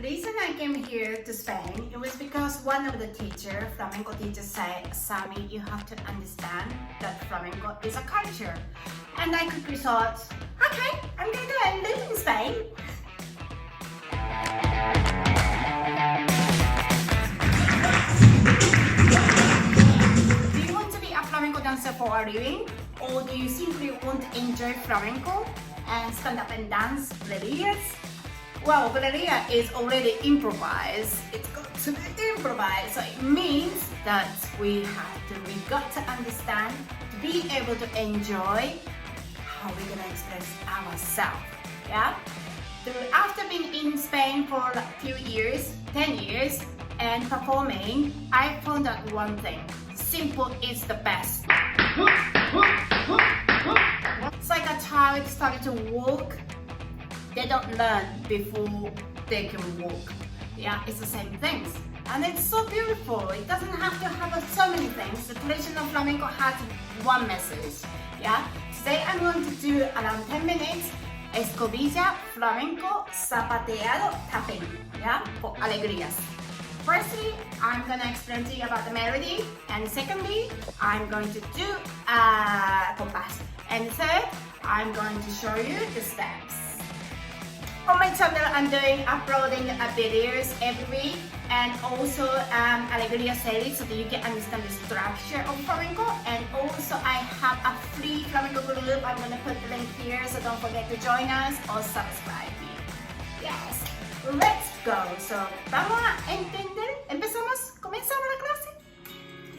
reason I came here to Spain, it was because one of the flamenco teachers said, Sami, you have to understand that flamenco is a culture. And I quickly thought, okay, I'm gonna go and live in Spain. Do you want to be a flamenco dancer for a living? Or do you simply want to enjoy flamenco and stand up and dance Alegrias? Well, Alegria is already improvised. It's got to be improvised. So it means that we got to understand, to be able to enjoy how we're gonna express ourselves. Yeah? After being in Spain for a few years, 10 years, and performing, I found out one thing. Simple is the best. It's like a child started to walk. They don't learn before they can walk. Yeah, it's the same things. And it's so beautiful. It doesn't have to have so many things. The traditional flamenco has one message. Yeah. Today I'm going to do around 10 minutes escobilla, flamenco, zapateado, tapping. Yeah, for alegrias. Firstly, I'm gonna explain to you about the melody, and secondly, I'm going to do a compas. And third, I'm going to show you the steps. On my channel, I'm uploading videos every week, and also Alegria series so that you can understand the structure of flamenco. And also I have a free flamenco group. I'm going to put the link here, so don't forget to join us or subscribe here. Yes, let's go. So vamos a entender. Comenzamos la clase.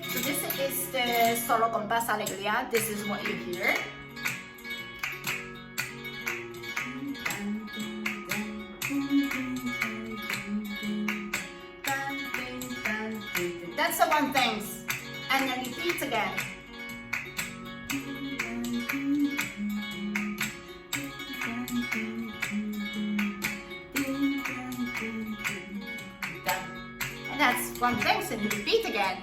So this is the solo compás alegría. This is what you hear. That's the one thing. And then repeat again. And that's one thing, and you repeat again.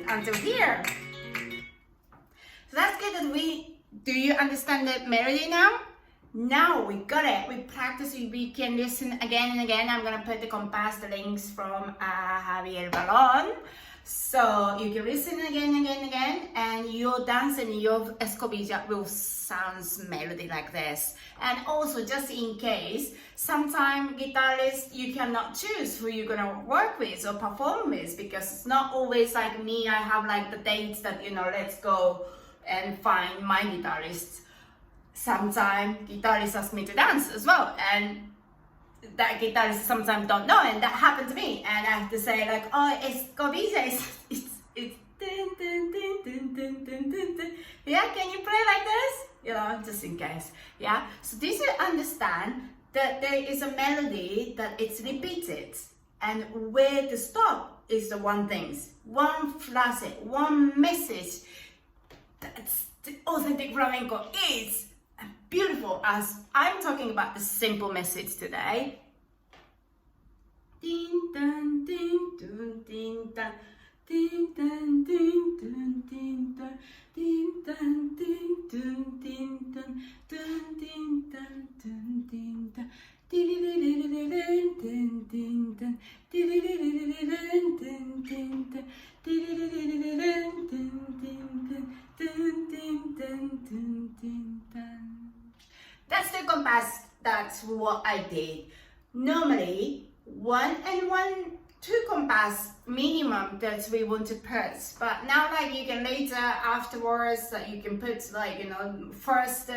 Until here. So that's good that do you understand the melody now? Now we got it. We practice, we can listen again and again. I'm gonna put the compas, the links from Javier Balon. So you can listen again, and your dance and your escobilla will sound melody like this. And also, just in case, sometimes guitarists, you cannot choose who you're gonna work with or perform with, because it's not always like me. I have like the dates that, let's go and find my guitarist. Sometimes guitarists ask me to dance as well, and that guitarist sometimes don't know, and that happened to me, and I have to say like, oh, escobilla, it's dun, dun, dun, dun, dun, dun, dun, dun. Yeah, can you play like this? Just in case. Yeah, so this you understand that there is a melody that it's repeated, and where to stop is the one thing, one phrase, one message. That's the authentic flamenco is beautiful, as I'm talking about the simple message today. Ding dun ding dun ding dun ding dun ding dun ding dun ding dun ding dun ding dun dun ding dun dun ding dun That's the compas. That's what I did. Normally, 1 and 1, 2 compas minimum that we want to put. But now, like, you can later, afterwards, you can put first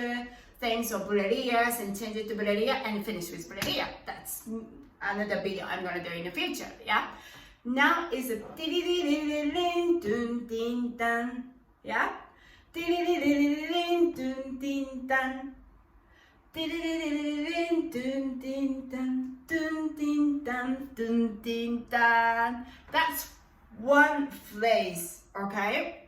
things of bulerías and change it to bulería and finish with bulería. That's another video I'm gonna do in the future. Yeah. Now is a yeah. That's one phrase, okay?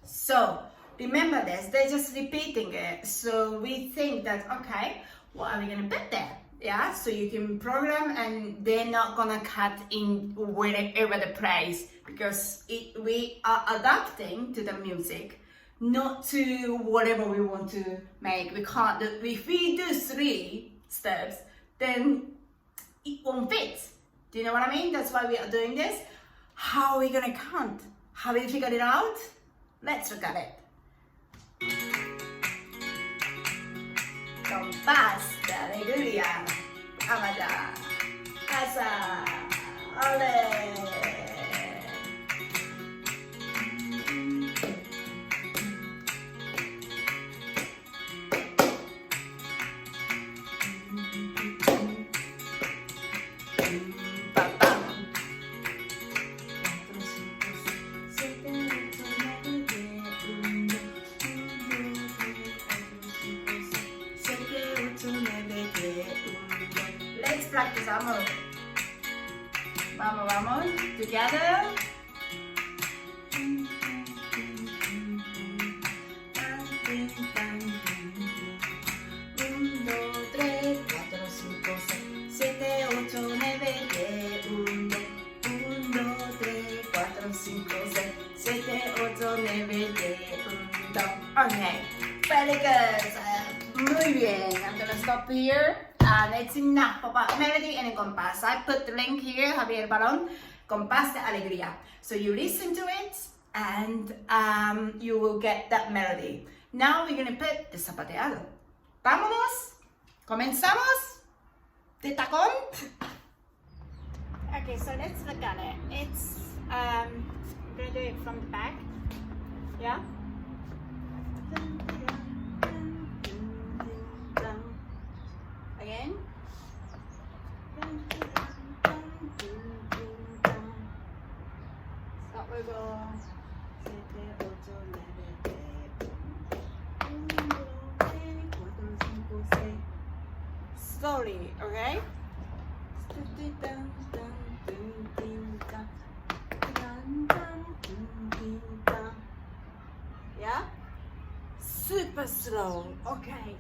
So remember this, they're just repeating it. So we think that, okay, what are we gonna put there? Yeah, so you can program and they're not gonna cut in wherever the place, because we are adapting to the music. not to whatever we want to make. We can't do, if we do 3 steps, then it won't fit. Do you know what I mean? That's why we are doing this. How are we gonna count? Have we figured it out? Let's look at it. Compas de alegría. Vamos allá. Asa. Ole. Let's practice, vamos. Vamos, vamos. Together. 1, 2, 3, 4, 5, 6, 7, 8, 9, 10. 1, 2, 3, 4, 5, 6, 7, 8, 9, 10. 1, 2. Okay. Very good. Muy bien. I'm gonna stop here. And it's enough about melody and compas. I put the link here, Javier Barón, Compas de Alegría. So you listen to it and you will get that melody. Now we're going to put the zapateado. Vámonos. Comenzamos. De tacón. Okay, so let's look at it. It's, I'm going to do it from the back. Yeah? Again. So we go. Slowly, okay? Yeah? Super slow, okay.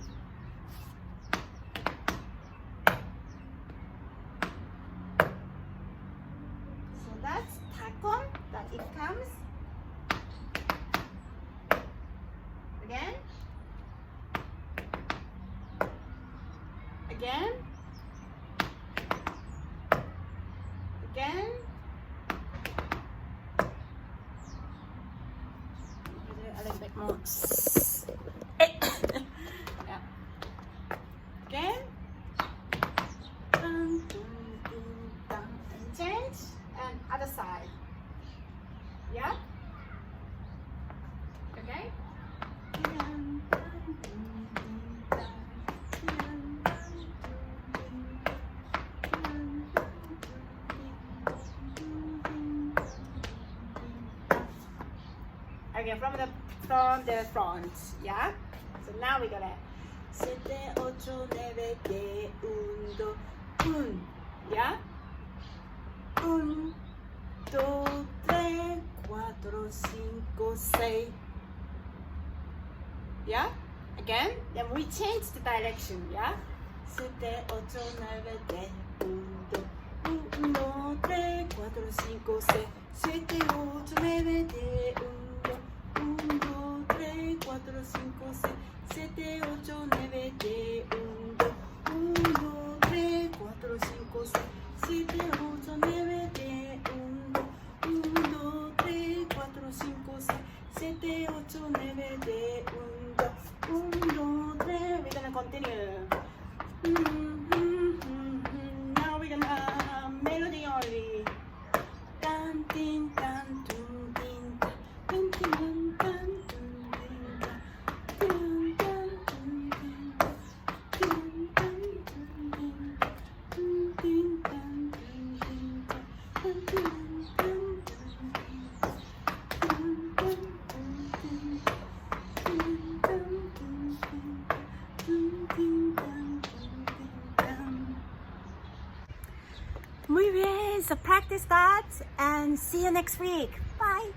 That's tacón, that it comes. Again. Again. Again. A little bit more. Yeah. Again. And change. And other side. Yeah? Okay? Okay, from the front, yeah? So now we got it. 7, 8, 9, 10, 1, 2, 1, yeah? 1, 2, 3, 4, 5, 6. Yeah? Again? Then we change the direction, yeah? 7, 8, 9, 10, 1, 2, 3, 4, 5, 6. 7, 8, 9, 10, 1, 2, 3, 4, 5, 6. 7, 8, 9, 10, 1, 2, 3, 4, 5, 6. 7, 8, 9, 10, 1, 2, 3, 4, 5, 6. 7, 8, 9, 10, 1, 2, 3. We're gonna continue. Now we're gonna melody only. Tan, tin, tan, tun, tin, tan, tin, tan, tun, tin, tan, tan, tin, tin, tin, tan, tin, tin, tin, Muy bien, so practice that and see you next week. Bye.